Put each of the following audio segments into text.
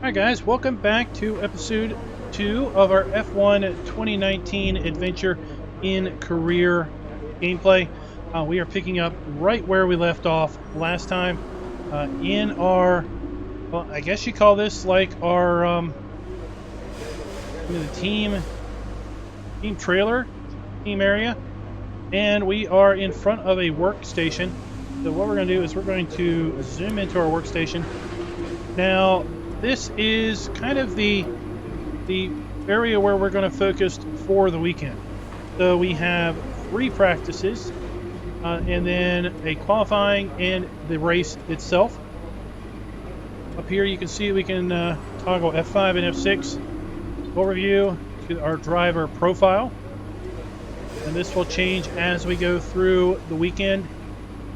Alright guys, welcome back to episode 2 of our F1 2019 adventure in career gameplay. We are picking up right where we left off last time in our, well, I guess you call this like our the team trailer, team area, and we are in front of a workstation. So what we're going to do is we're going to zoom into our workstation. Now, this is kind of the area where we're going to focus for the weekend. So we have 3 practices, and then a qualifying and the race itself. Up here you can see we can toggle F5 and F6 overview to our driver profile, and this will change as we go through the weekend.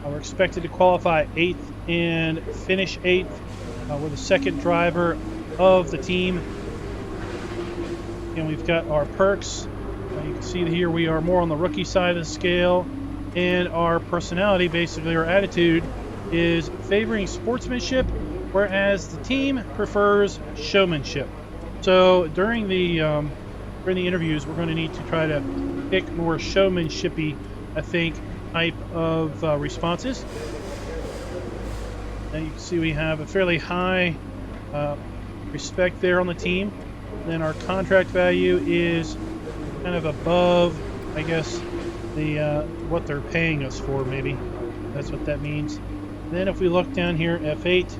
We're expected to qualify 8th and finish 8th. We're the second driver of the team, and we've got our perks. You can see here we are more on the rookie side of the scale, and our personality, basically our attitude, is favoring sportsmanship, whereas the team prefers showmanship. So during the interviews, we're going to need to try to pick more showmanshipy, I think, type of responses. And you can see we have a fairly high respect there on the team. Then our contract value is kind of above, I guess, the what they're paying us for, maybe. That's what that means. Then if we look down here, F8.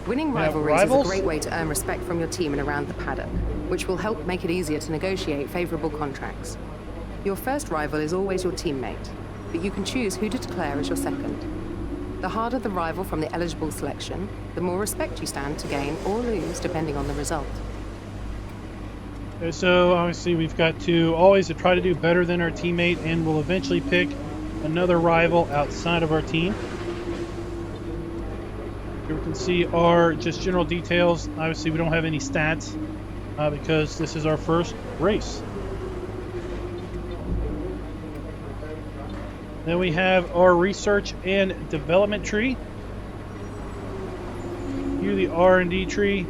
Winning rivalries is a great way to earn respect from your team and around the paddock, which will help make it easier to negotiate favorable contracts. Your first rival is always your teammate, but you can choose who to declare as your second. The harder the rival from the eligible selection, the more respect you stand to gain or lose depending on the result. Okay, so obviously we've got to always try to do better than our teammate, and we'll eventually pick another rival outside of our team. Here we can see our just general details. Obviously we don't have any stats because this is our first race. Then we have our research and development tree. Here the R&D tree.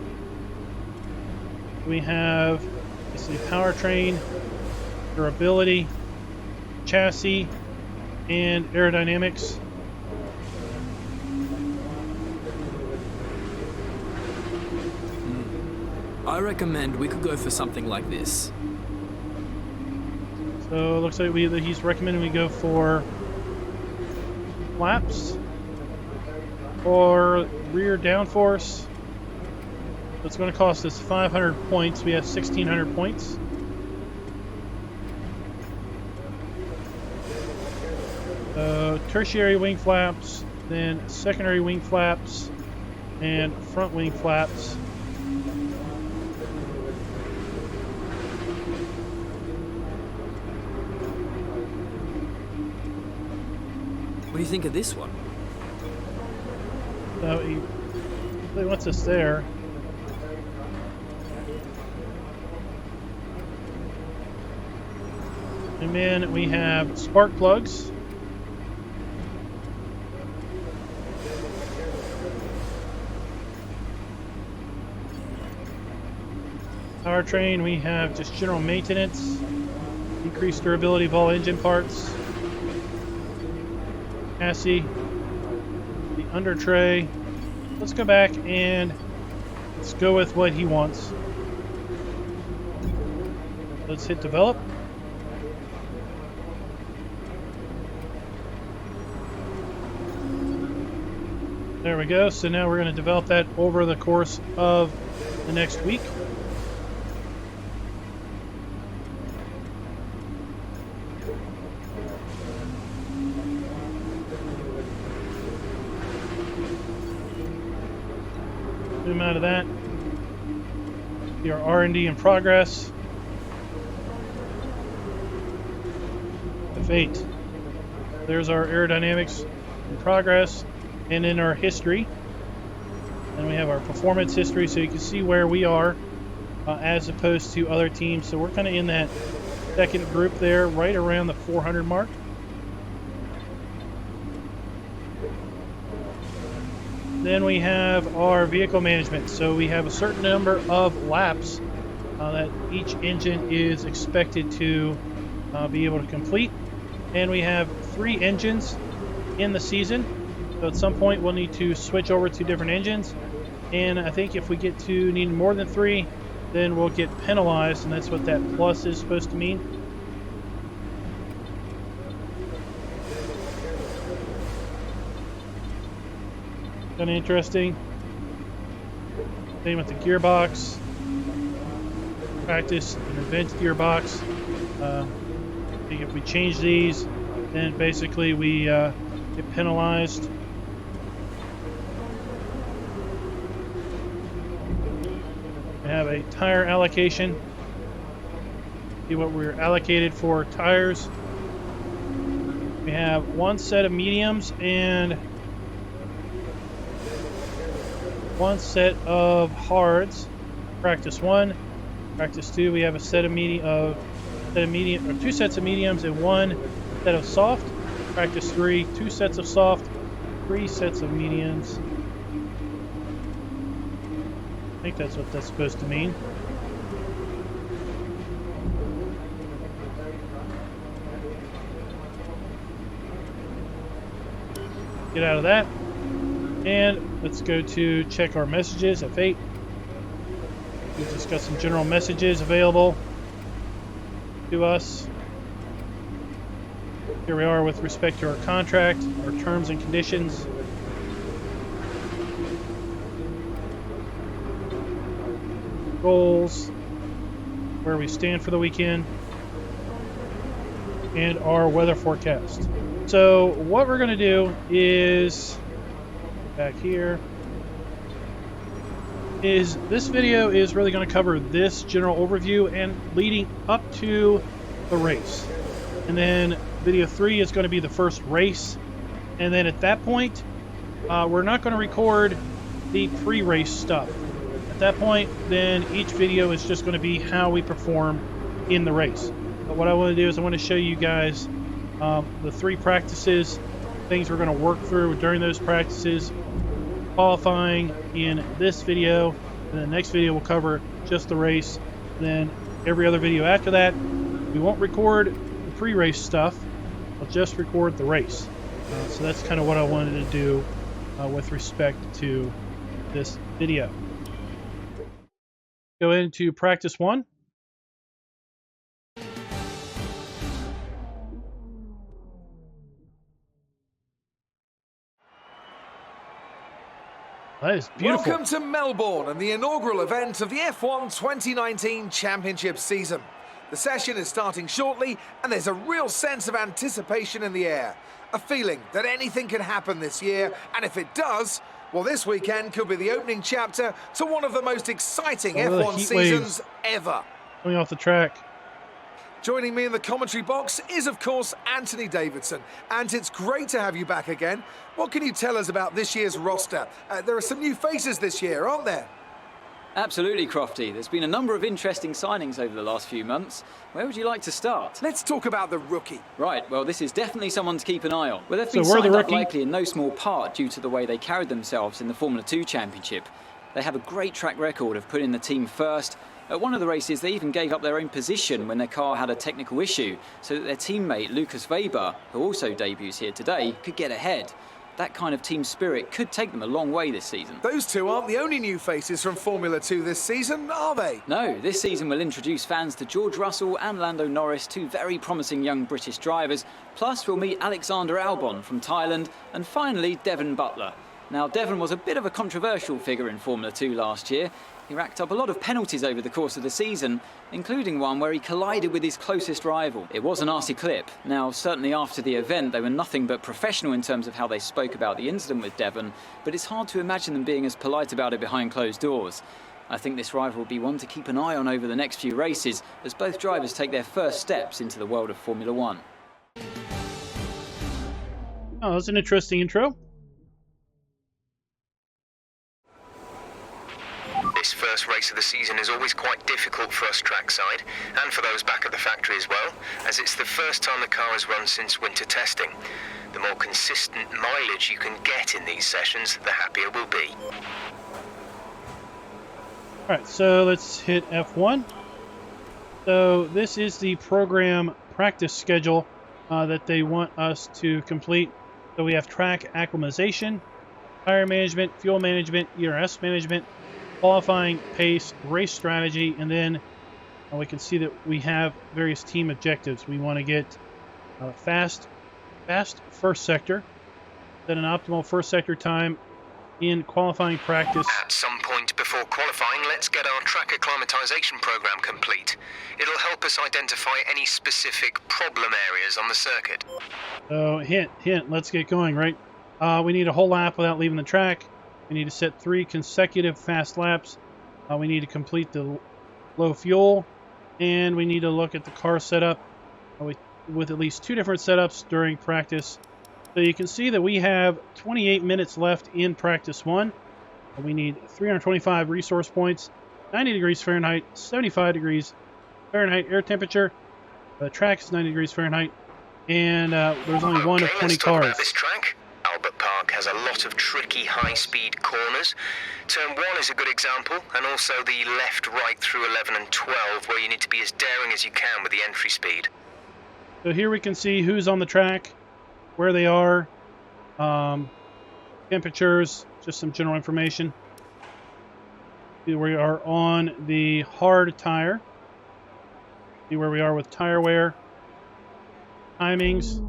We have the powertrain, durability, chassis, and aerodynamics. I recommend we could go for something like this. So it looks like he's recommending we go for flaps or rear downforce. It's going to cost us 500 points. We have 1,600 points. Tertiary wing flaps, then secondary wing flaps, and front wing flaps. What do you think of this one? So he really wants us there. And then we have spark plugs. Powertrain, we have just general maintenance, increased durability of all engine parts. Chassis, the under tray. Let's go back and let's go with what he wants. Let's hit develop. There we go. So now we're going to develop that over the course of the next week. Zoom out of that. Your R&D in progress. F8. There's our aerodynamics in progress. And in our history, and we have our performance history, so you can see where we are as opposed to other teams. So we're kind of in that second group there, right around the 400 mark. then we have our vehicle management. So we have a certain number of laps that each engine is expected to be able to complete. And we have 3 engines in the season. So at some point we'll need to switch over to different engines. And I think if we get to needing more than 3, then we'll get penalized, and that's what that plus is supposed to mean. Kind of interesting. Same with the gearbox. Practice an event gearbox. I think if we change these, then basically we get penalized. We have a tire allocation. See what we're allocated for tires. We have 1 set of mediums and 1 set of hards. Practice 1, practice 2. We have a set of medium, or 2 sets of mediums and 1 set of soft. Practice 3, 2 sets of soft, 3 sets of mediums. I think that's what that's supposed to mean. Get out of that. And let's go to check our messages, F8. We've just got some general messages available to us. Here we are with respect to our contract, our terms and conditions. Goals, where we stand for the weekend, and our weather forecast. So what we're going to do is, back here, is this video is really going to cover this general overview and leading up to the race. And then video 3 is going to be the first race. And then at that point, we're not going to record the pre-race stuff. At that point, then each video is just going to be how we perform in the race. But what I want to do is I want to show you guys the 3 practices, things we're going to work through during those practices, qualifying in this video, and the next video will cover just the race. Then every other video after that, we won't record the pre-race stuff, we'll just record the race. So that's kind of what I wanted to do with respect to this video. Go into practice 1. That is beautiful. Welcome to Melbourne and the inaugural event of the F1 2019 Championship season. The session is starting shortly and there's a real sense of anticipation in the air. A feeling that anything can happen this year, and if it does, well, this weekend could be the opening chapter to one of the most exciting F1 seasons ever. Coming off the track. Joining me in the commentary box is, of course, Anthony Davidson. And it's great to have you back again. What can you tell us about this year's roster? There are some new faces this year, aren't there? Absolutely, Crofty. There's been a number of interesting signings over the last few months. Where would you like to start? Let's talk about the rookie. Right, well, this is definitely someone to keep an eye on. Well, they've been signed up likely in no small part due to the way they carried themselves in the Formula 2 Championship. They have a great track record of putting the team first. At one of the races, they even gave up their own position when their car had a technical issue, so that their teammate, Lucas Weber, who also debuts here today, could get ahead. That kind of team spirit could take them a long way this season. Those two aren't the only new faces from Formula 2 this season, are they? No, this season will introduce fans to George Russell and Lando Norris, 2 very promising young British drivers. Plus, we'll meet Alexander Albon from Thailand, and finally, Devon Butler. Now, Devon was a bit of a controversial figure in Formula 2 last year. He racked up a lot of penalties over the course of the season, including one where he collided with his closest rival. It was a nasty clip. Now, certainly after the event, they were nothing but professional in terms of how they spoke about the incident with Devon, but it's hard to imagine them being as polite about it behind closed doors. I think this rival will be one to keep an eye on over the next few races, as both drivers take their first steps into the world of Formula 1. Oh, that's an interesting intro. This first race of the season is always quite difficult for us trackside, and for those back at the factory as well, as it's the first time the car has run since winter testing. The more consistent mileage you can get in these sessions, the happier we'll be. Alright, so let's hit F1. So this is the program practice schedule that they want us to complete. So we have track acclimatization, tire management, fuel management, ERS management, qualifying, pace, race strategy, and then we can see that we have various team objectives. We want to get fast first sector, then an optimal first sector time in qualifying practice. At some point before qualifying, let's get our track acclimatization program complete. It'll help us identify any specific problem areas on the circuit. So hint, let's get going, right? We need a whole lap without leaving the track. We need to set 3 consecutive fast laps. We need to complete the low fuel, and we need to look at the car setup with at least 2 different setups during practice. So you can see that we have 28 minutes left in practice 1. We need 325 resource points, 90 degrees Fahrenheit, 75 degrees Fahrenheit air temperature. The track is 90 degrees Fahrenheit, and there's only one of 20 let's talk cars. about this track. Albert Park has a lot of tricky high-speed corners. Turn 1 is a good example, and also the left, right through 11 and 12, where you need to be as daring as you can with the entry speed. So here we can see who's on the track, where they are, temperatures, just some general information. See we are on the hard tire. See where we are with tire wear, timings.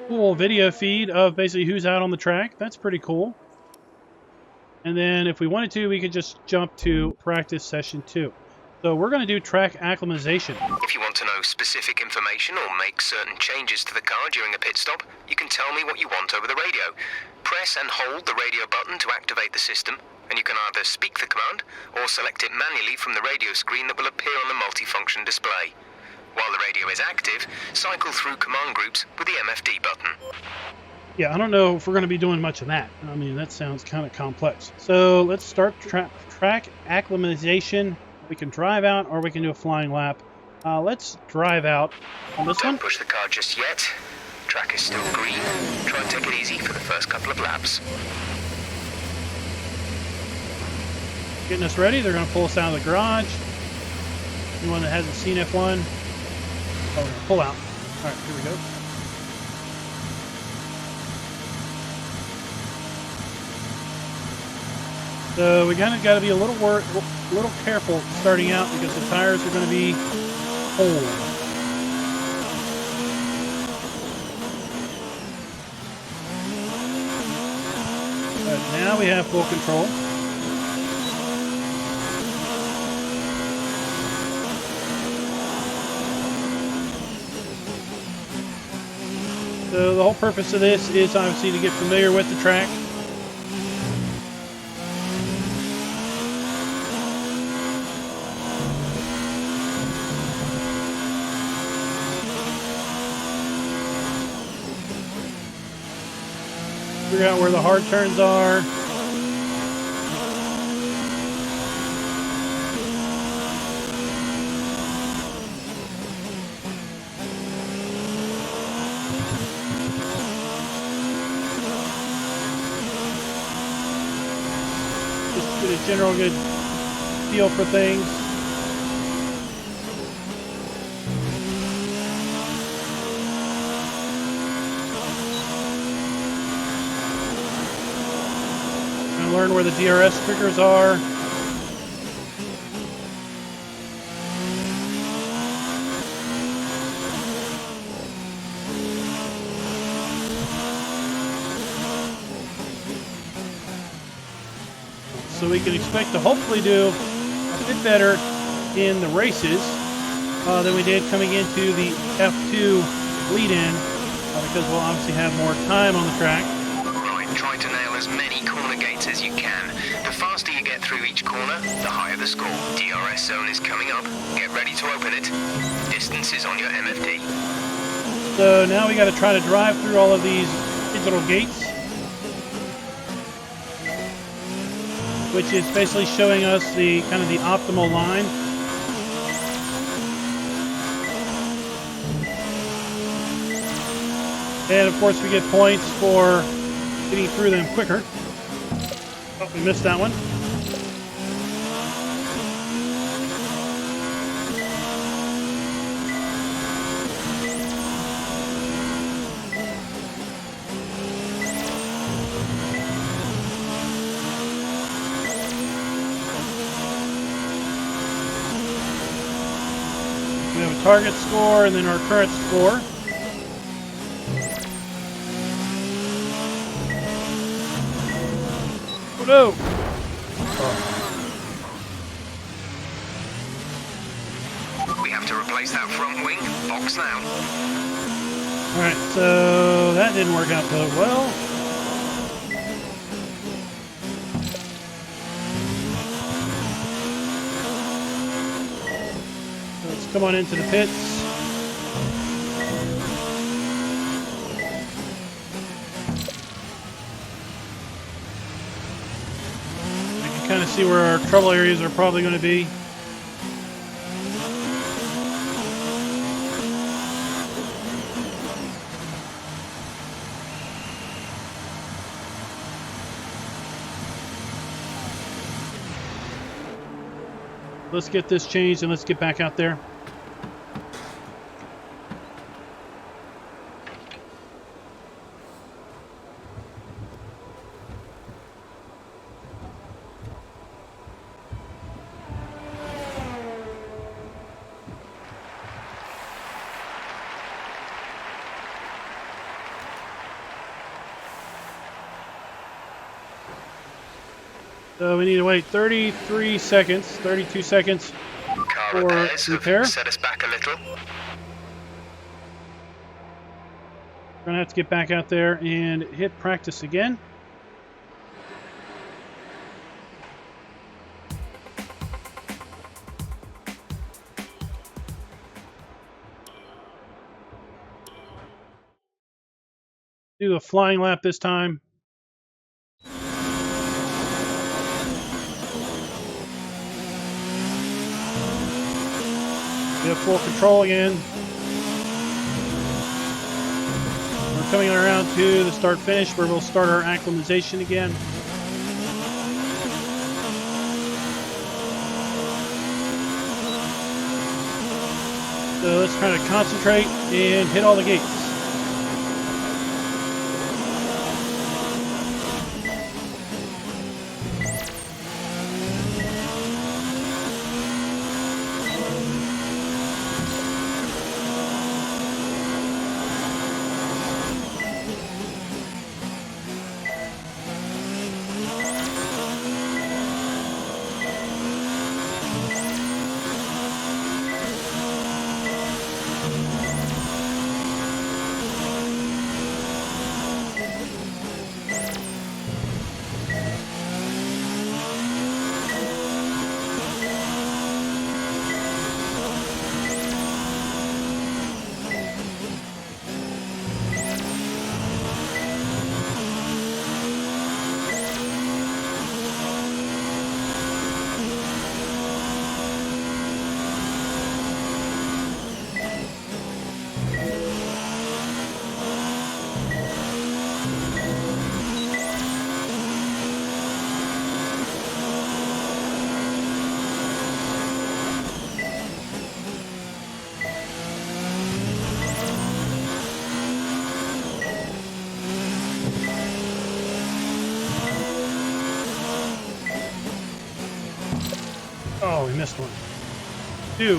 Cool video feed of basically who's out on the track. That's pretty cool. And then if we wanted to, we could just jump to practice session 2. So we're going to do track acclimatization. If you want to know specific information or make certain changes to the car during a pit stop, you can tell me what you want over the radio. Press and hold the radio button to activate the system, and you can either speak the command or select it manually from the radio screen that will appear on the multifunction display. While the radio is active, cycle through command groups with the MFD button. Yeah, I don't know if we're going to be doing much of that. I mean, that sounds kind of complex. So let's start track acclimatization. We can drive out or we can do a flying lap. Let's drive out on this one. Don't push the car just yet. Track is still green. Try and take it easy for the first couple of laps. Getting us ready. They're going to pull us out of the garage. Anyone that hasn't seen F1, oh, pull out. All right, here we go. So we kind of got to be a little careful starting out because the tires are going to be cold. But now we have full control. So the whole purpose of this is obviously to get familiar with the track. Figure out where the hard turns are. Just get a general good feel for things. Learn where the DRS triggers are. So we can expect to hopefully do a bit better in the races than we did coming into the F2 lead-in because we'll obviously have more time on the track. Right, try to nail as many corner gates as you can. The faster you get through each corner, the higher the score. DRS zone is coming up. Get ready to open it. Distance is on your MFD. So now we got to try to drive through all of these digital gates, which is basically showing us the kind of the optimal line. And of course we get points for getting through them quicker. Oh, we missed that one. We have a target score and then our current score. Oh no! We have to replace that front wing. Box now. Alright, so that didn't work out so well. Let's come on into the pits. Kind of see where our trouble areas are probably going to be. Let's get this changed and let's get back out there. So we need to wait 32 seconds Car for repairs repair. have set us back a little. We're going to have to get back out there and hit practice again. Do a flying lap this time. We have full control again. We're coming around to the start-finish where we'll start our acclimatization again. So let's try to concentrate and hit all the gates. Oh, we missed one. 2.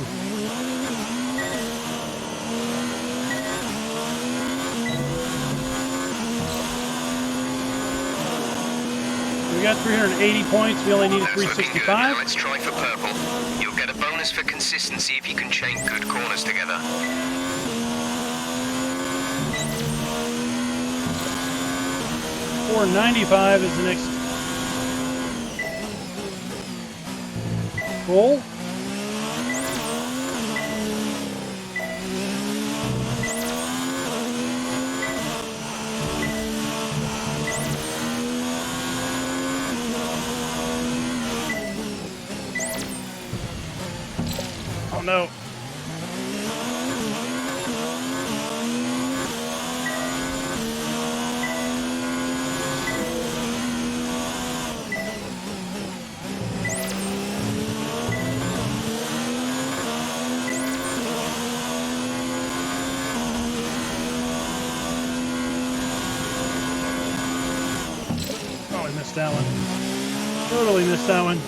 We got 380 points. We only needed That's looking good. Now 365. let's try for purple. You'll get a bonus for consistency if you can chain good corners together. 495 is the next goal. Oh no. Missed that one. Totally missed that one.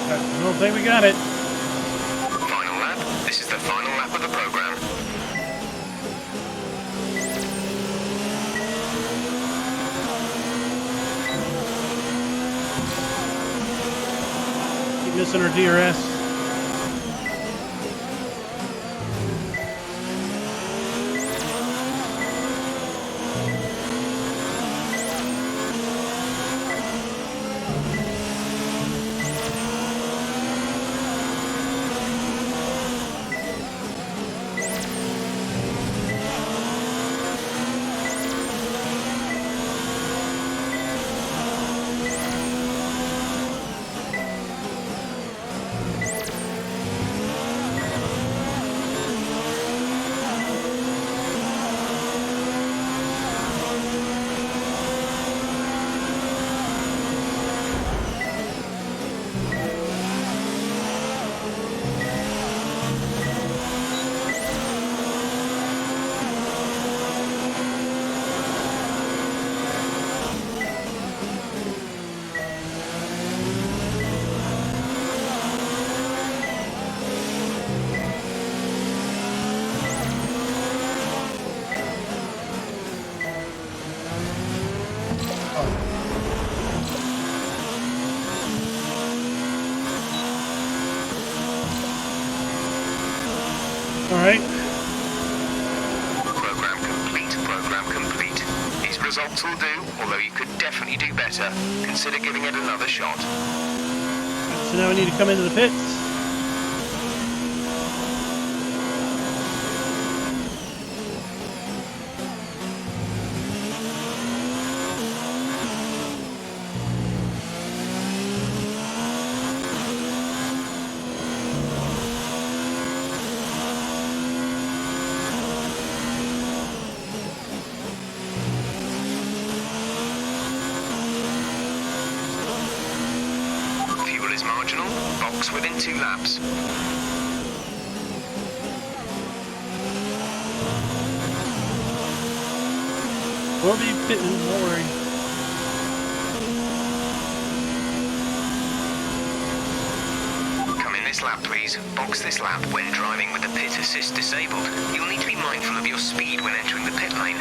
I don't think we got it. Final lap. This is the final lap of the program. Keep missing our DRS. All right. Program complete, program complete. These results will do, although you could definitely do better. Consider giving it another shot. So now we need to come into the pits. Fuel is marginal. Box within 2 laps. We'll be pitting, don't worry. Come in this lap, please. Box this lap when driving with the pit assist disabled. You'll need to be mindful of your speed when entering the pit lane.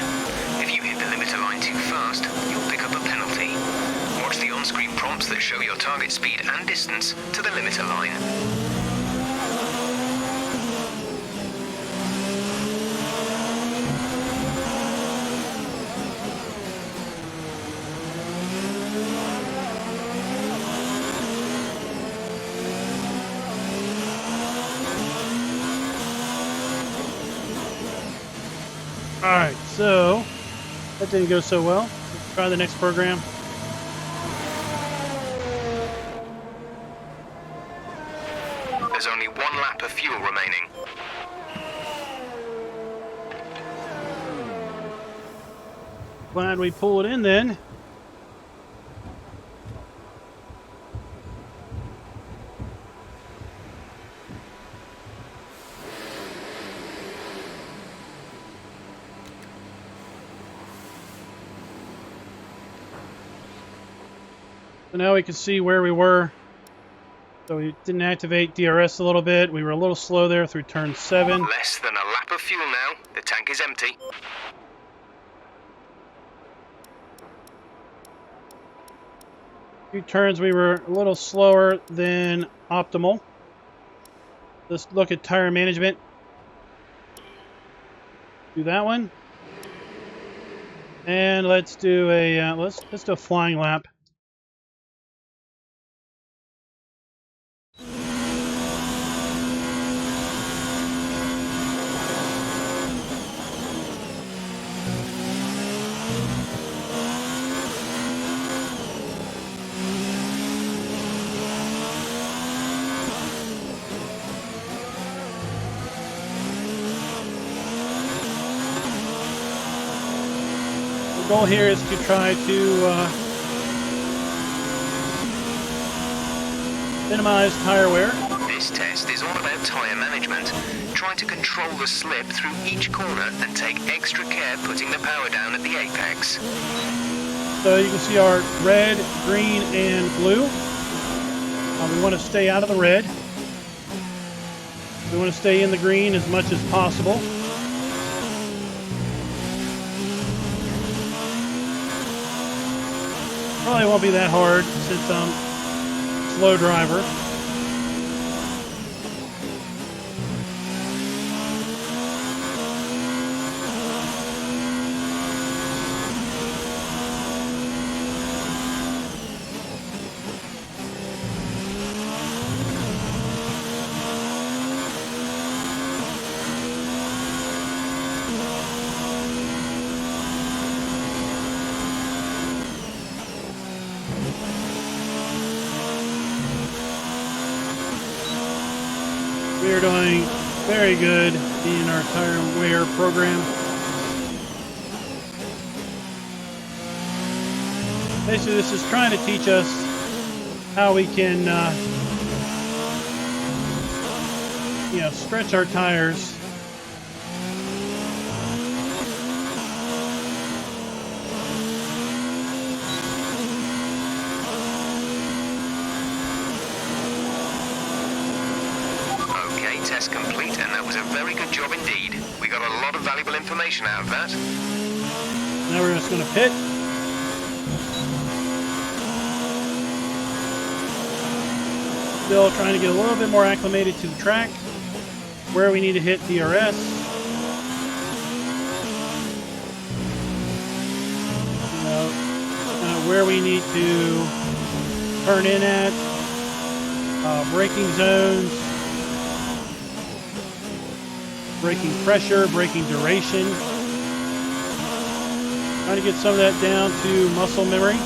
If you hit the limiter line too fast, you'll pick up a penalty. Watch the on-screen prompts that show your target speed and distance to the limiter line. All right, so that didn't go so well. Let's try the next program. There's only 1 lap of fuel remaining. Glad we pull it in then. So now we can see where we were. So we didn't activate DRS a little bit. We were a little slow there through turn 7. Less than a lap of fuel now. The tank is empty. Few turns we were a little slower than optimal. Let's look at tire management. Do that one. And let's do a let's do a flying lap. goal here is to try to minimize tire wear. This test is all about tyre management. Try to control the slip through each corner and take extra care putting the power down at the apex. So you can see our red, green, and blue. We want to stay out of the red. We want to stay in the green as much as possible. Probably won't be that hard since I'm a slow driver. We are doing very good in our tire wear program. Basically, this is trying to teach us how we can, stretch our tires. Test complete, and that was a very good job indeed. We got a lot of valuable information out of that. Now we're just going to pit. Still trying to get a little bit more acclimated to the track, where we need to hit DRS. Where we need to turn in at, braking zones, braking pressure, braking duration. Trying to get some of that down to muscle memory.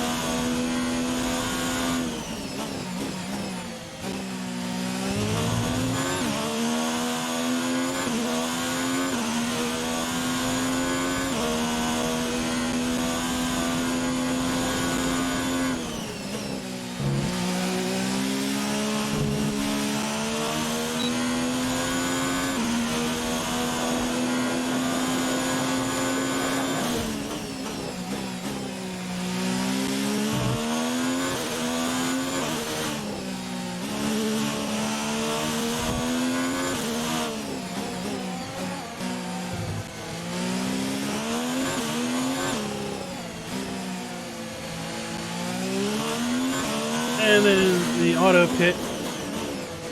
And then the auto pit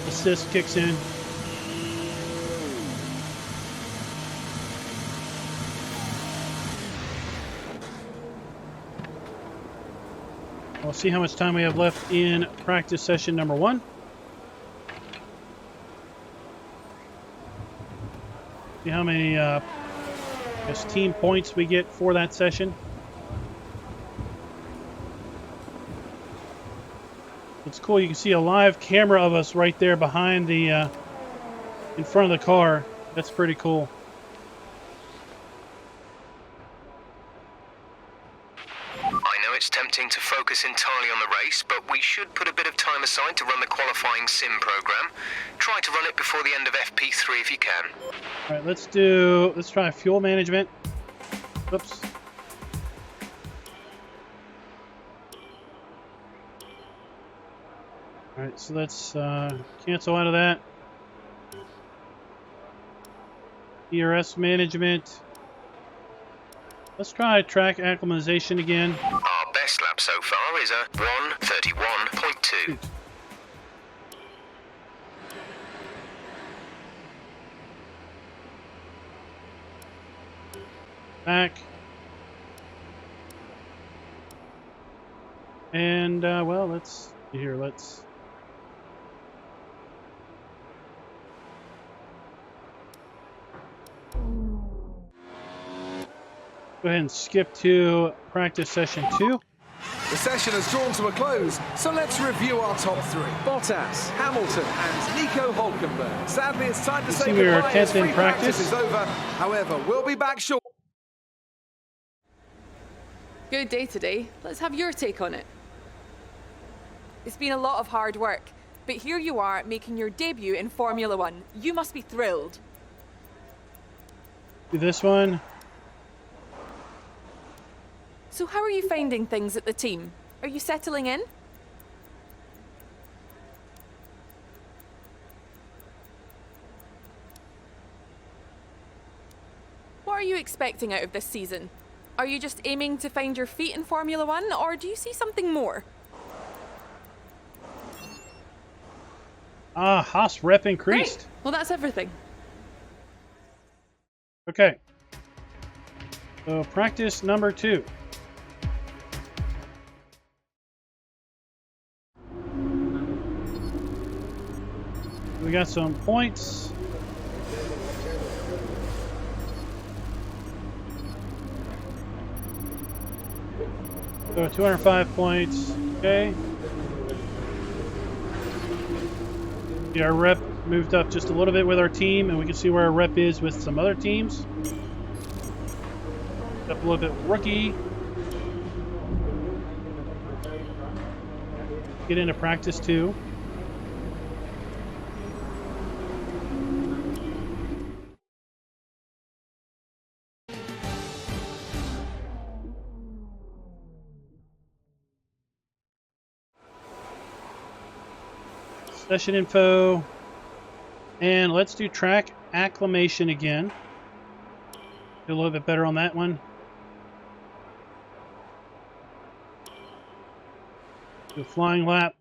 assist kicks in. We'll see how much time we have left in practice session number 1. See how many team points we get for that session. It's cool. You can see a live camera of us right there behind the, in front of the car. That's pretty cool. I know it's tempting to focus entirely on the race, but we should put a bit of time aside to run the qualifying sim program. Try to run it before the end of FP3 if you can. All right, let's try fuel management. Oops. All right, so let's cancel out of that. DRS management. Let's try track acclimatization again. Our best lap so far is a 1:31.2. Back. And, well, let's see here. Let's go ahead and skip to practice session 2. The session has drawn to a close, so let's review our top 3. Bottas, Hamilton, and Nico Hülkenberg. Sadly, it's time to say we were goodbye 10th as in free practice. is over. However, we'll be back shortly. Good day today. Let's have your take on it. It's been a lot of hard work, but here you are making your debut in Formula One. You must be thrilled. Do this one. So how are you finding things at the team? Are you settling in? What are you expecting out of this season? Are you just aiming to find your feet in Formula One, or do you see something more? Haas rep increased. Great. Well, that's everything. Okay. So practice number 2. We got some points. So 205 points. Okay. Yeah, our rep moved up just a little bit with our team, and we can see where our rep is with some other teams. Up a little bit with rookie. Get into practice 2. Session info, and let's do track acclimation again. Do a little bit better on that one. Do a flying lap.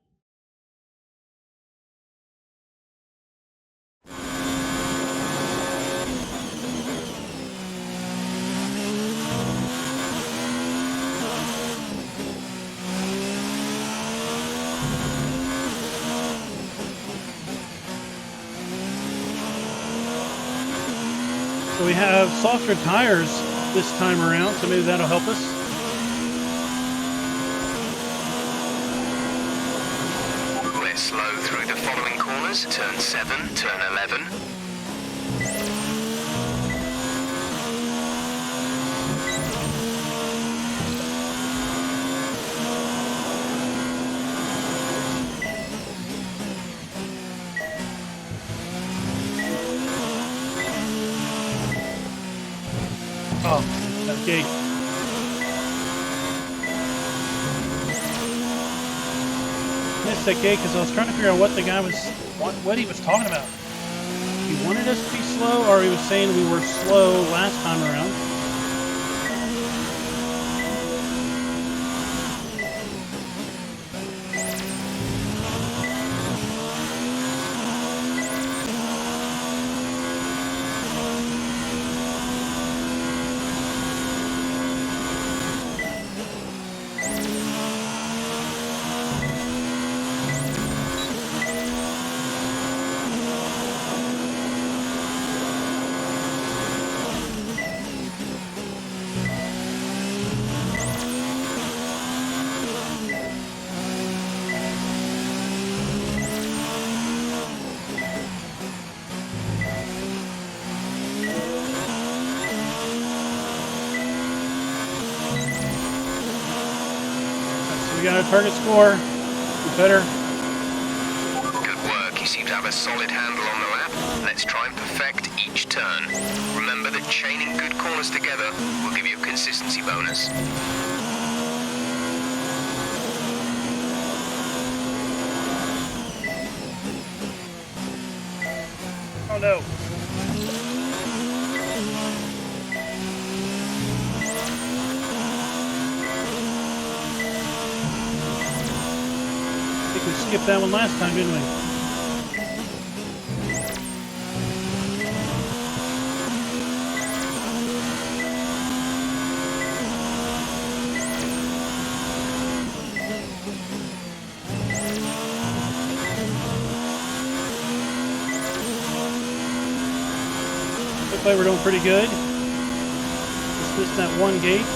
So we have softer tires this time around, so maybe that'll help us. We're slow through the following corners. Turn 7, turn 11. Oh, that gate. Missed that gate because I was trying to figure out what the guy was, what he was talking about. He wanted us to be slow, or he was saying we were slow last time around. We got our target score. Do better. Good work. You seem to have a solid handle on the lap. Let's try and perfect each turn. Remember that chaining good corners together will give you a consistency bonus. Oh no. I think we skipped that one last time, didn't we? Looks like we're doing pretty good. Just missed that one gate.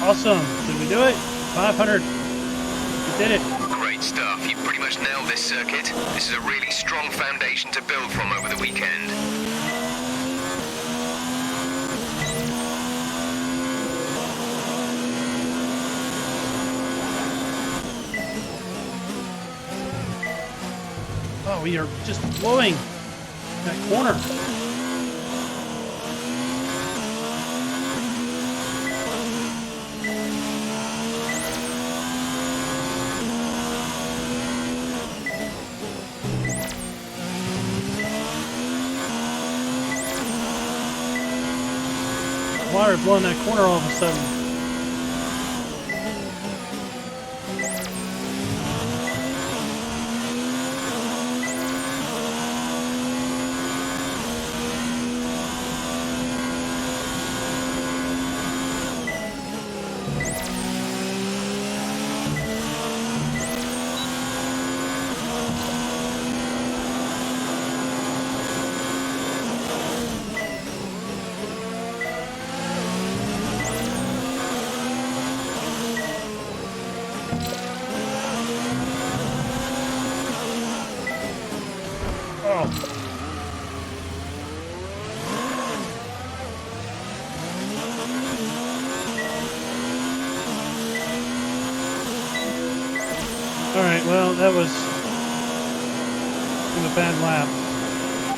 Awesome. Did we do it? 500. We did it. Great stuff. You've pretty much nailed this circuit. This is a really strong foundation to build from over the weekend. Oh, we are just blowing that corner. Why are we blowing that corner all of a sudden? Alright, well, that was a bad lap.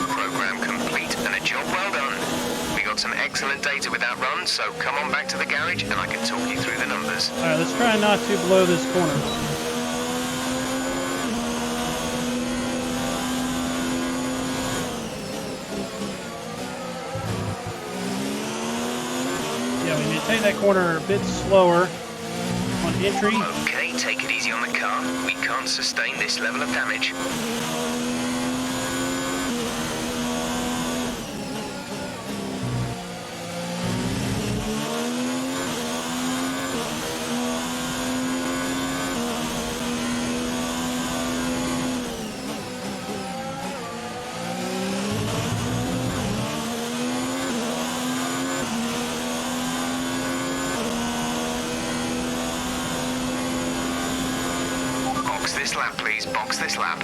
Program complete and a job well done. We got some excellent data with that run, so come on back to the garage and I can talk you through the numbers. Alright, let's try not to blow this corner. Yeah, we need to take that corner a bit slower on entry. Okay, take it easy on the car. We can't sustain this level of damage. Box this lap, please. Box this lap.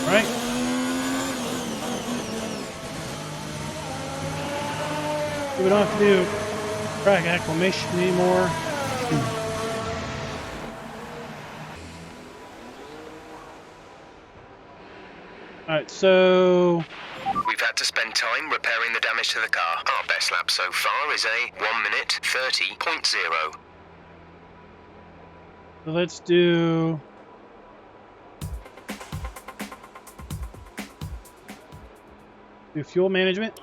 Right? We don't have to do track acclimation anymore. Alright, so We've had to spend time repairing the damage to the car. Our best lap so far is a 1 minute 30.0. let's do fuel management.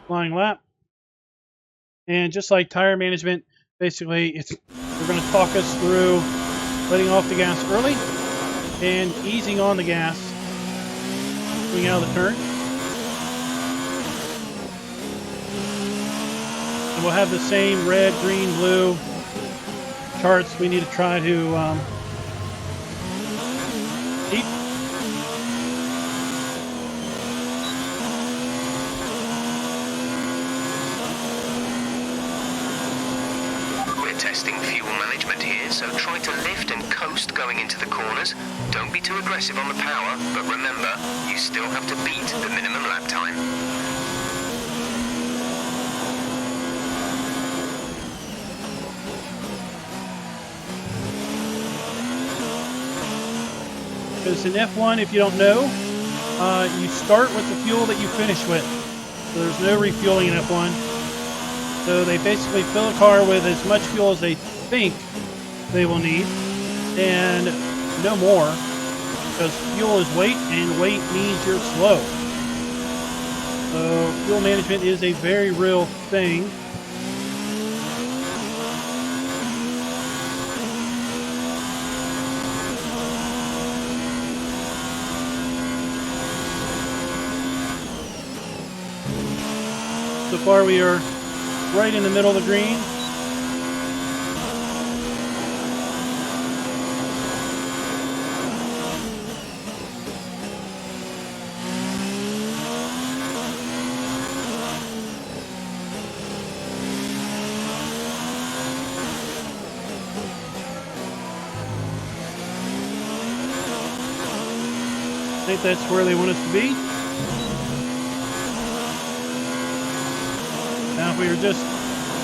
Flying lap. And just like tire management, basically we're going to talk us through letting off the gas early and easing on the gas coming out of the turn. And we'll have the same red, green, blue charts we need to try to keep. Testing fuel management here, so try to lift and coast going into the corners. Don't be too aggressive on the power, but remember, you still have to beat the minimum lap time. Because in F1, if you don't know, you start with the fuel that you finish with. So there's no refueling in F1. So they basically fill a car with as much fuel as they think they will need, and no more, because fuel is weight, and weight means you're slow. So fuel management is a very real thing. So far we are right in the middle of the green. I think that's where they want us to be. Now if we were just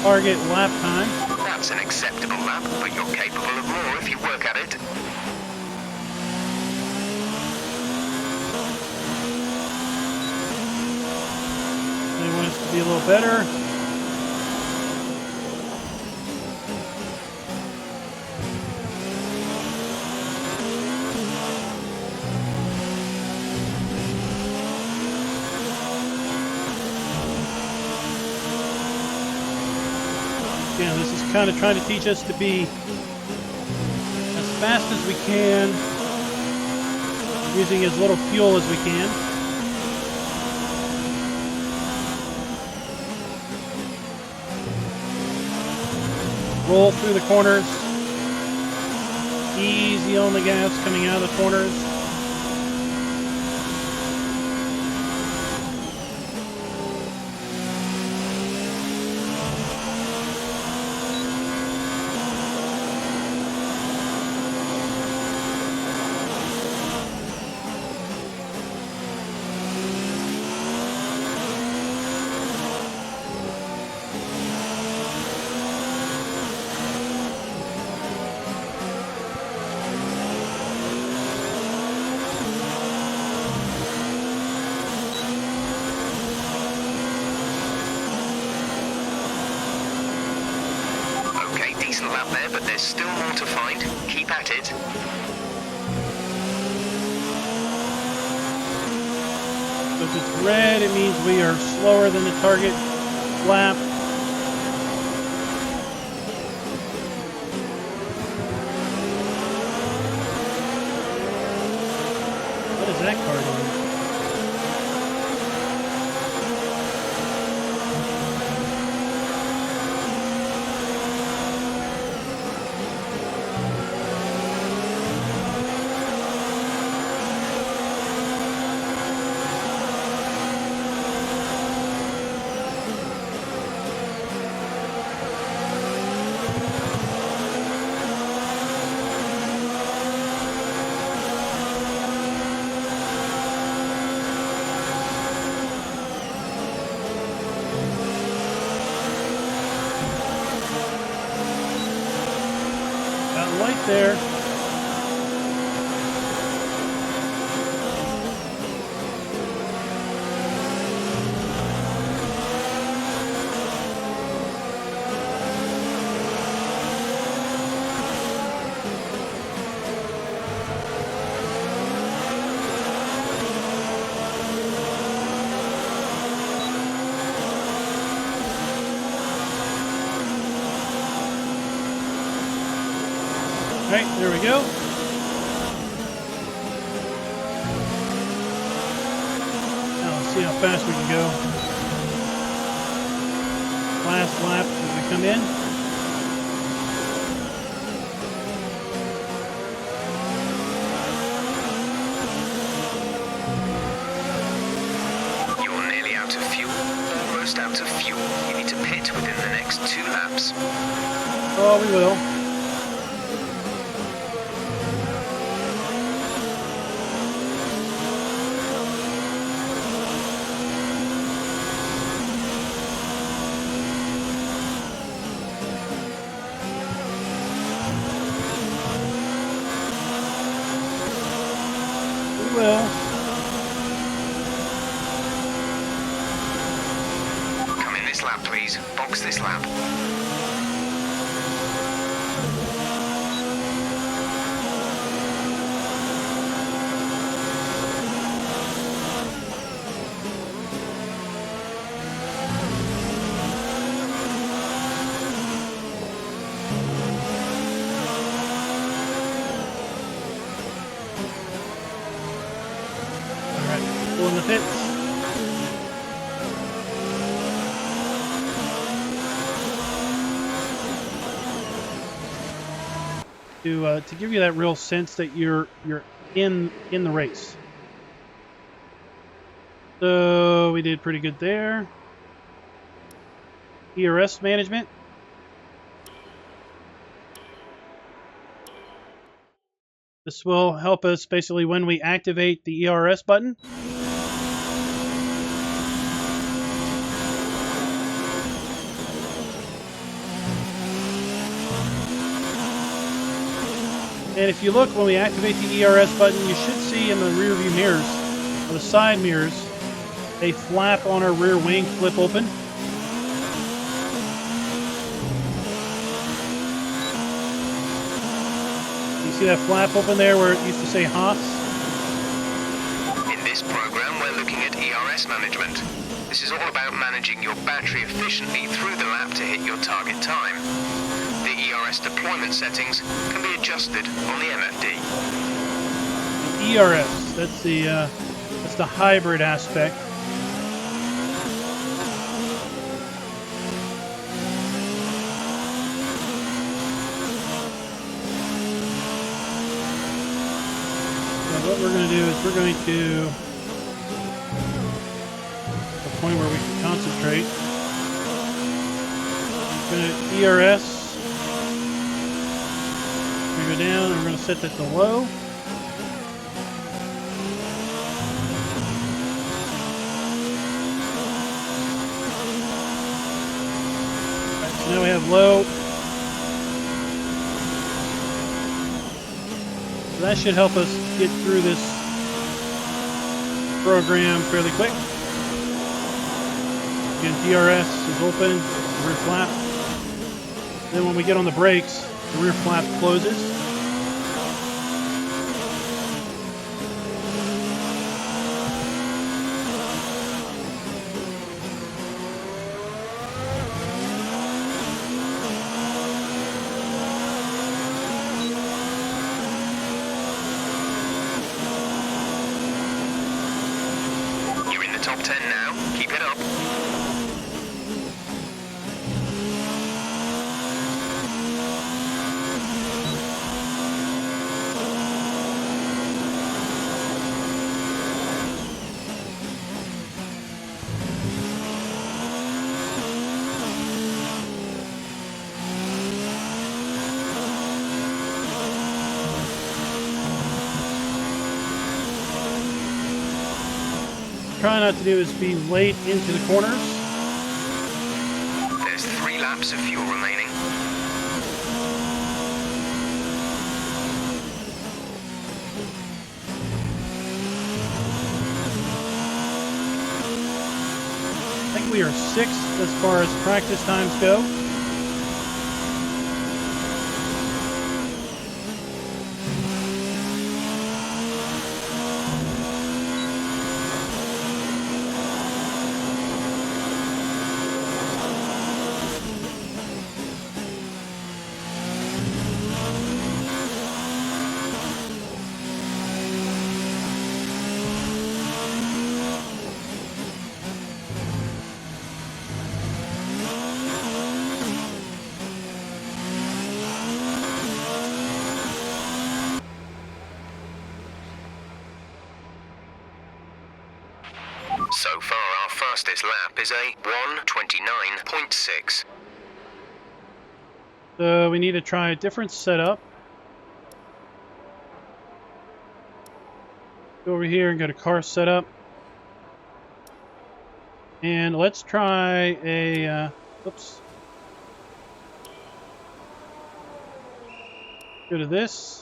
target lap time. That's an acceptable lap, but you're capable of more if you work at it. They want us to be a little better. Again, this is kind of trying to teach us to be as fast as we can, using as little fuel as we can. Roll through the corners. Easy on the gas coming out of the corners. Decent lap there, but there's still more to find. Keep at it. If it's red, it means we are slower than the target lap. What is that car doing? Light there. Right, there we go. Now let's see how fast we can go. Last lap as we come in. You're nearly out of fuel. Almost out of fuel. You need to pit within the next 2 laps. Oh, we will. Will. Come in this lap, please. Box this lap. People in the pits. To give you that real sense that you're in the race. So we did pretty good there. ERS management. This will help us basically when we activate the ERS button. And if you look when we activate the ERS button, you should see in the rear view mirrors, or the side mirrors, a flap on our rear wing flip open. You see that flap open there where it used to say Haas? In this program, we're looking at ERS management. This is all about managing your battery efficiently through the lap to hit your target time. The ERS deployment settings can be adjusted on the MFD. The ERS, that's the hybrid aspect. What we're going to do is we're going to the point where we can concentrate. We're going to ERS. We're going to go down and we're going to set that to low. Alright, so now we have low. So that should help us get through this program fairly quick. Again, DRS is open, rear flap. Then when we get on the brakes, the rear flap closes. Top 10 now. Keep it up. Try not to do is be late into the corners. There's 3 laps of fuel remaining. I think we are 6th as far as practice times go. So far, our fastest lap is a 1:29.6. So we need to try a different setup. Go over here and go to car setup. And let's try a, oops. Go to this.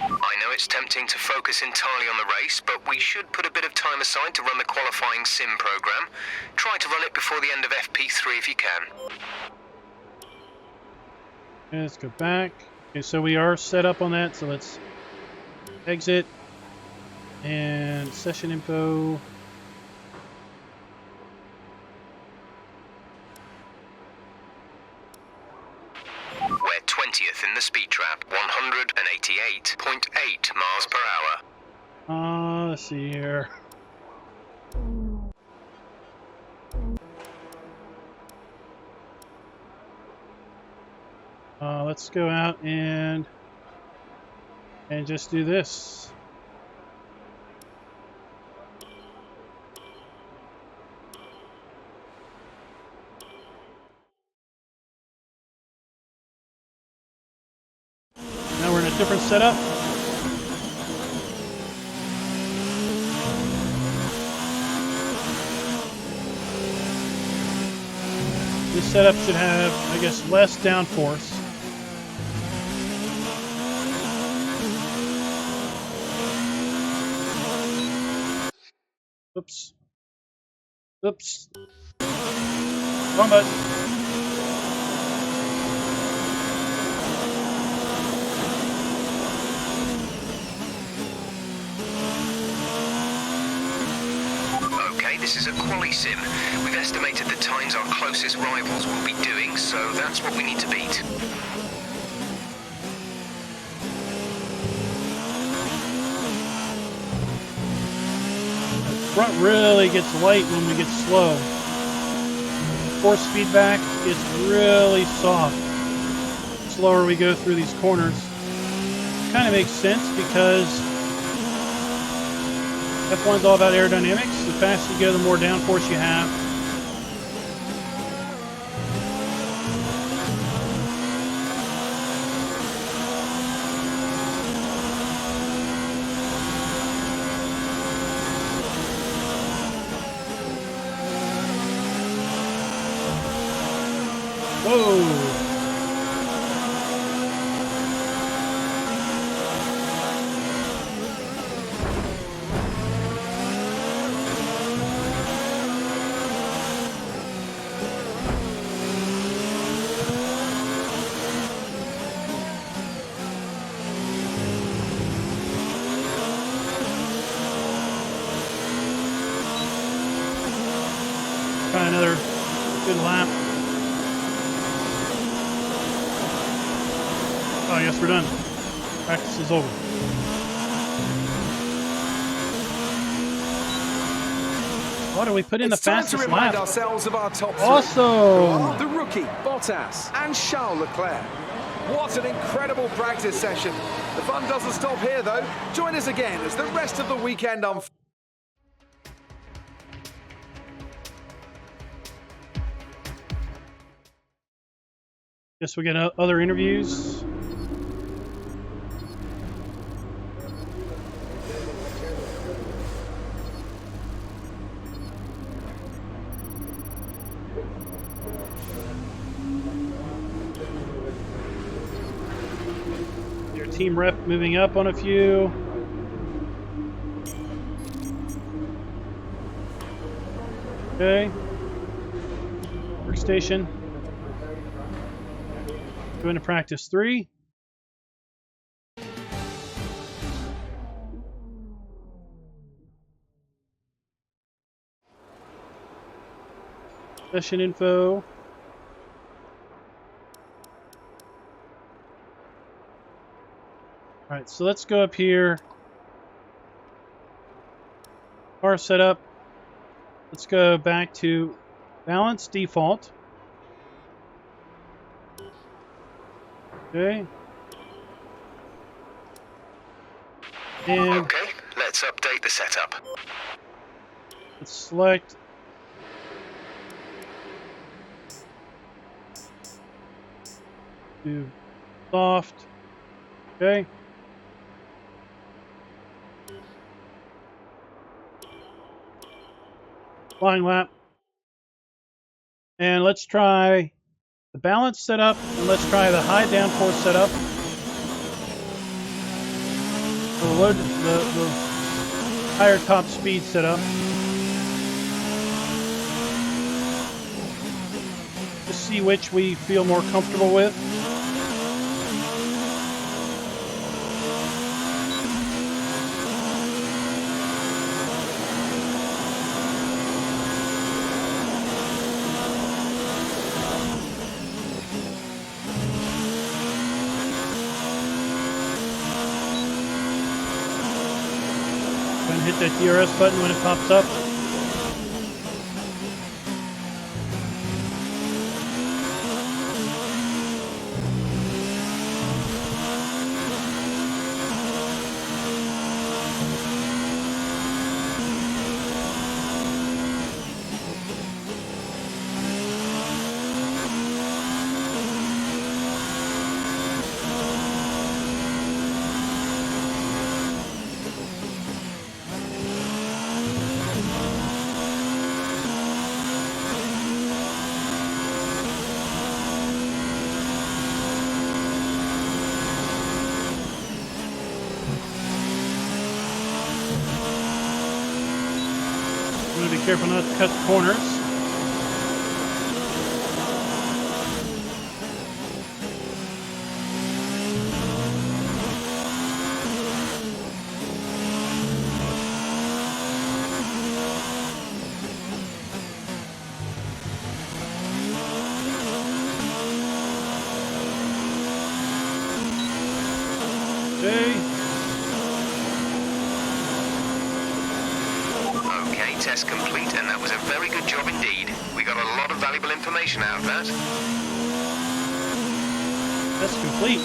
I know it's tempting to focus entirely on the race, but we should put a bit of time aside to run the qualifying sim program. Try to run it before the end of FP3 if you can. Okay, let's go back. Okay, so we are set up on that, so let's exit and session info. in the speed trap, 188.8 miles per hour. Let's see here. Let's go out and just do this. Now we're in a different setup. This setup should have, I guess, less downforce. Oops. Oops. Wrong button. Okay, this is a quali sim. We've estimated the times our closest rivals will be doing, so that's what we need to beat. Front really gets light when we get slow. Force feedback is really soft. The slower we go through these corners. Kind of makes sense because F1's all about aerodynamics. The faster you go, the more downforce you have. Whoa! Try another good lap. Oh, yes, we're done. Practice is over. What do we put in the fastest time to remind lap? ourselves of our top three. Awesome! The rookie, Bottas, and Charles Leclerc. What an incredible practice session. The fun doesn't stop here, though. Join us again as the rest of the weekend unfolds. Guess we get other interviews. Your team rep moving up on a few. Okay. Workstation. Going to practice 3. Session info. All right, so let's go up here. Car setup. Let's go back to balance default. Okay. And Okay, let's update the setup. let's select do soft. Okay. Flying lap. And let's try the balance setup, and let's try the high downforce setup. The higher top speed setup. Just see which we feel more comfortable with. that DRS button when it pops up. Be careful not to cut the corners. Okay, test complete, and that was a very good job indeed. We got a lot of valuable information out of that. That's complete.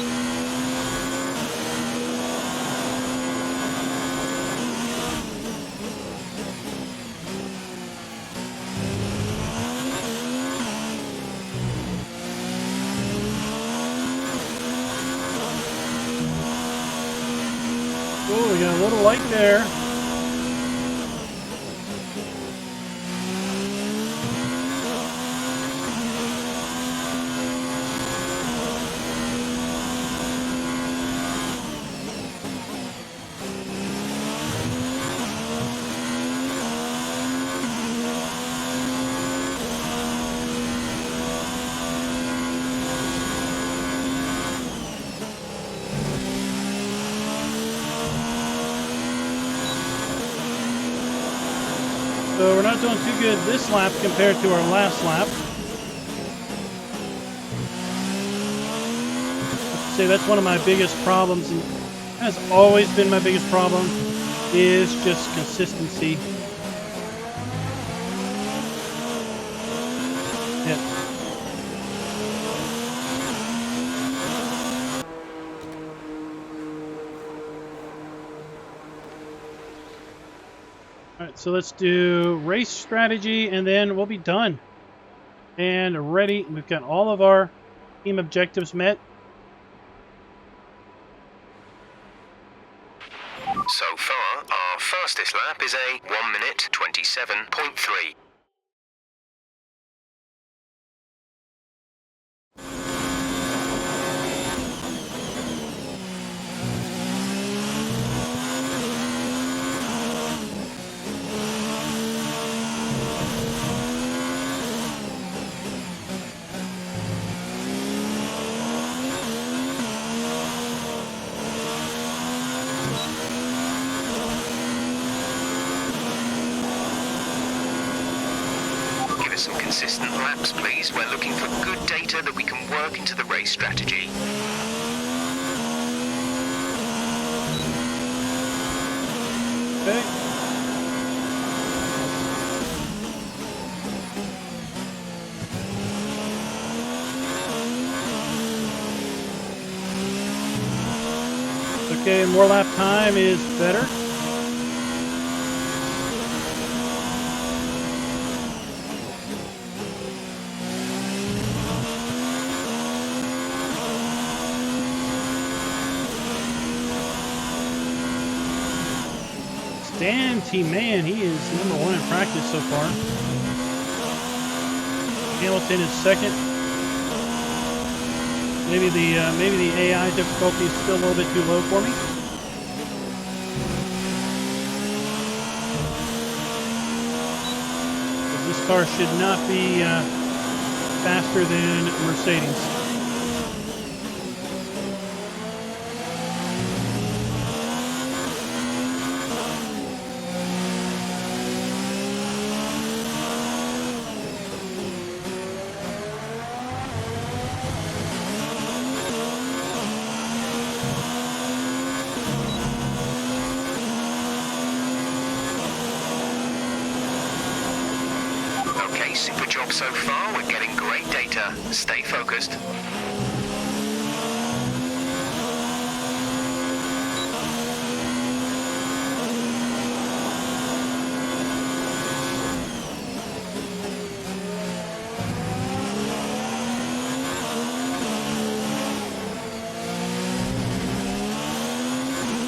Oh, we got a little light there. So we're not doing too good this lap compared to our last lap. I'd say that's one of my biggest problems, and has always been my biggest problem, is just consistency. Yeah. Alright, so let's do race strategy and then we'll be done. And ready. We've got all of our team objectives met. So far, our fastest lap is a 1 minute 27.3. Some consistent laps, please. We're looking for good data that we can work into the race strategy. Okay. Okay, more lap time is better. Dan T-Man, he is #1 in practice so far. Hamilton is second. Maybe the AI difficulty is still a little bit too low for me. This car should not be faster than Mercedes. super job so far. We're getting great data. Stay focused.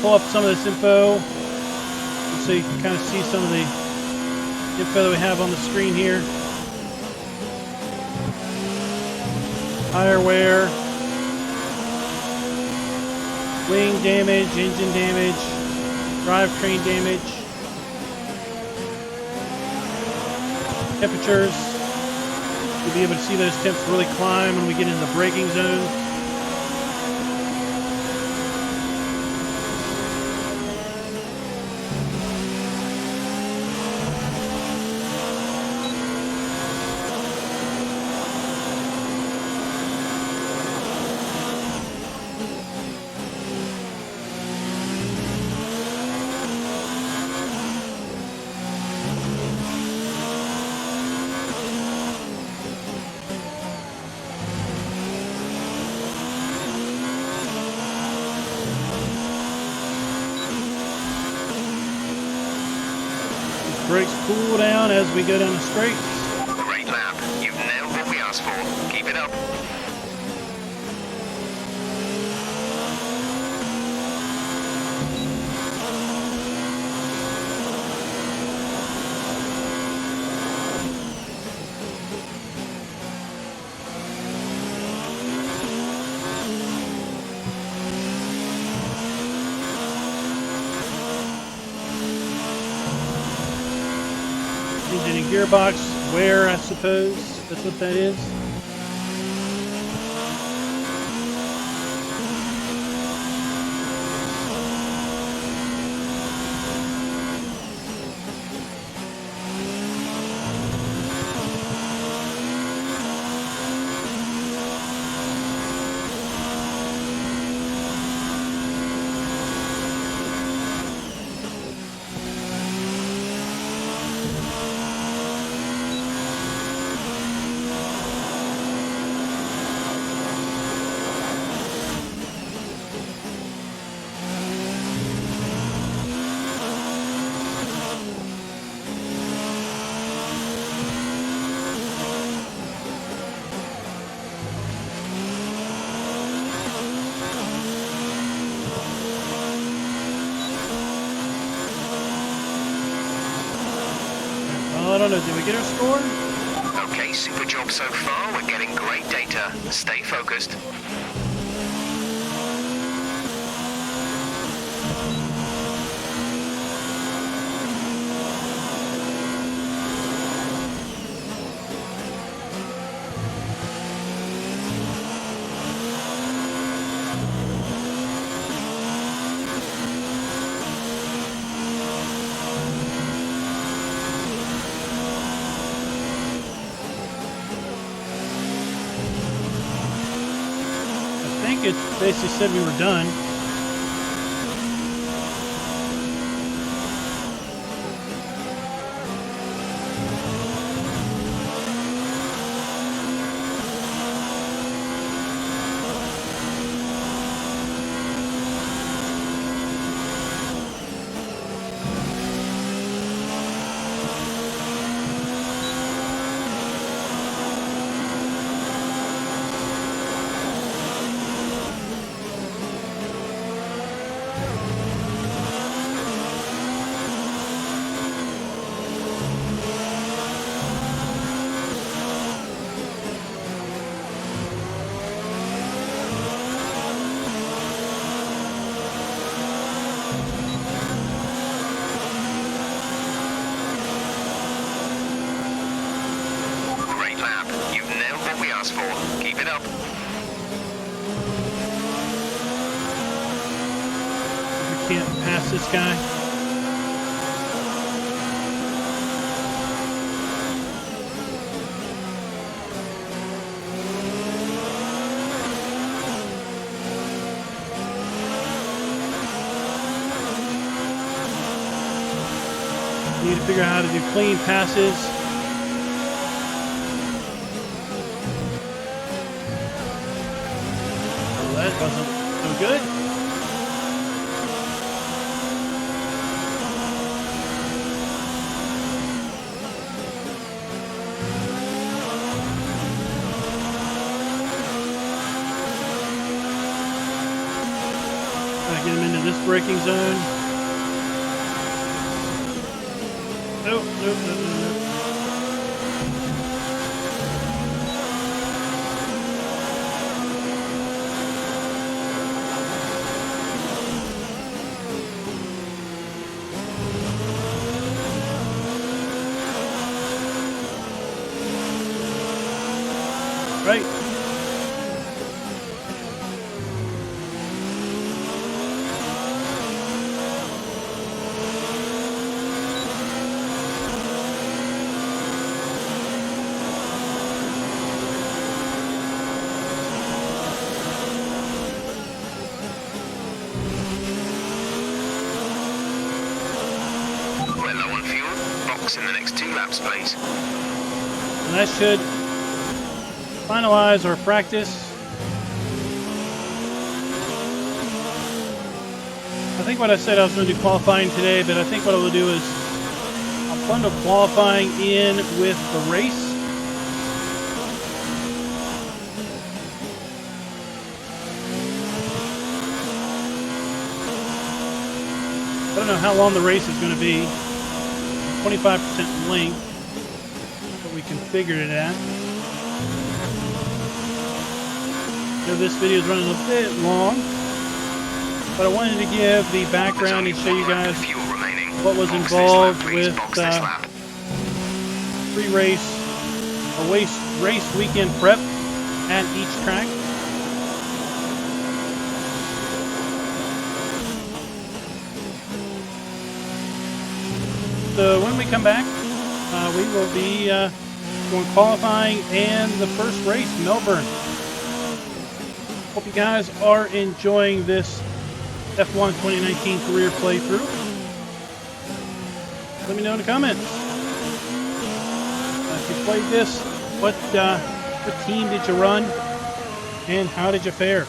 Pull up some of this info so you can kind of see some of the info that we have on the screen here. Tire wear, wing damage, engine damage, drivetrain damage, temperatures. You'll be able to see those temps really climb when we get into the braking zone. Brakes cool down as we go down the straights. Great lap. You've nailed what we asked for. Keep it up. Engine and gearbox wear, I suppose. That's what that is. I don't know, did we get our score? Okay, super job so far. We're getting great data. Stay focused. I think it basically said we were done. For. Keep it up. We can't pass this guy. Need to figure out how to do clean passes. Wasn't so good. Gotta get him into this braking zone. Nope, nope, nope, nope, nope. Right. We're low on fuel. Box in the next 2 laps, please. And that should finalize our practice. I think what I said I was going to do qualifying today, but I think what I will do is I'll bundle qualifying in with the race. I don't know how long the race is going to be. 25% length, what we configured it at. So this video is running a bit long, but I wanted to give the background and show you guys what was involved with race weekend prep at each track. So when we come back, we will be going qualifying and the first race, Melbourne. Hope you guys are enjoying this F1 2019 career playthrough. Let me know in the comments. If you played this, what team did you run and how did you fare?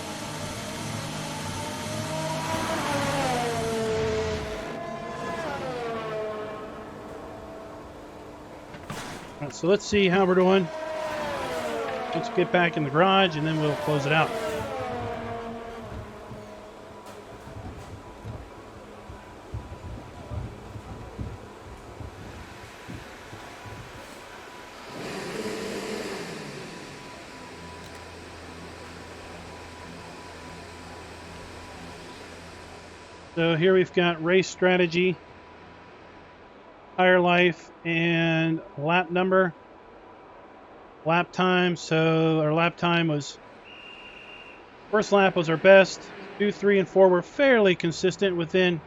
All right, so let's see how we're doing. Let's get back in the garage and then we'll close it out. So here we've got race strategy, tire life, and lap number, lap time. So our lap time was, first lap was our best. 2, 3, and 4 were fairly consistent within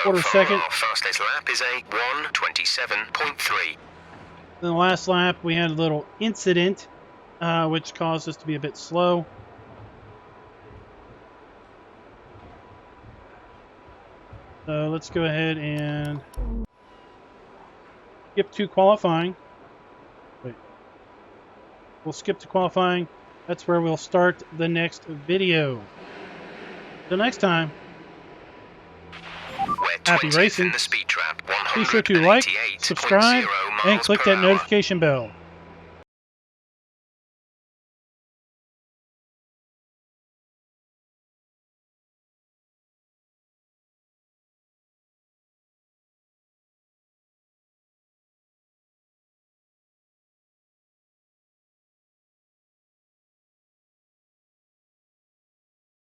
quarter second. Our fastest lap is a 1:27.3. Then the last lap we had a little incident, which caused us to be a bit slow. So let's go ahead and skip to qualifying. Wait. We'll skip to qualifying. That's where we'll start the next video. Till next time, happy racing. The speed trap, Be sure to like, subscribe, and click that notification bell.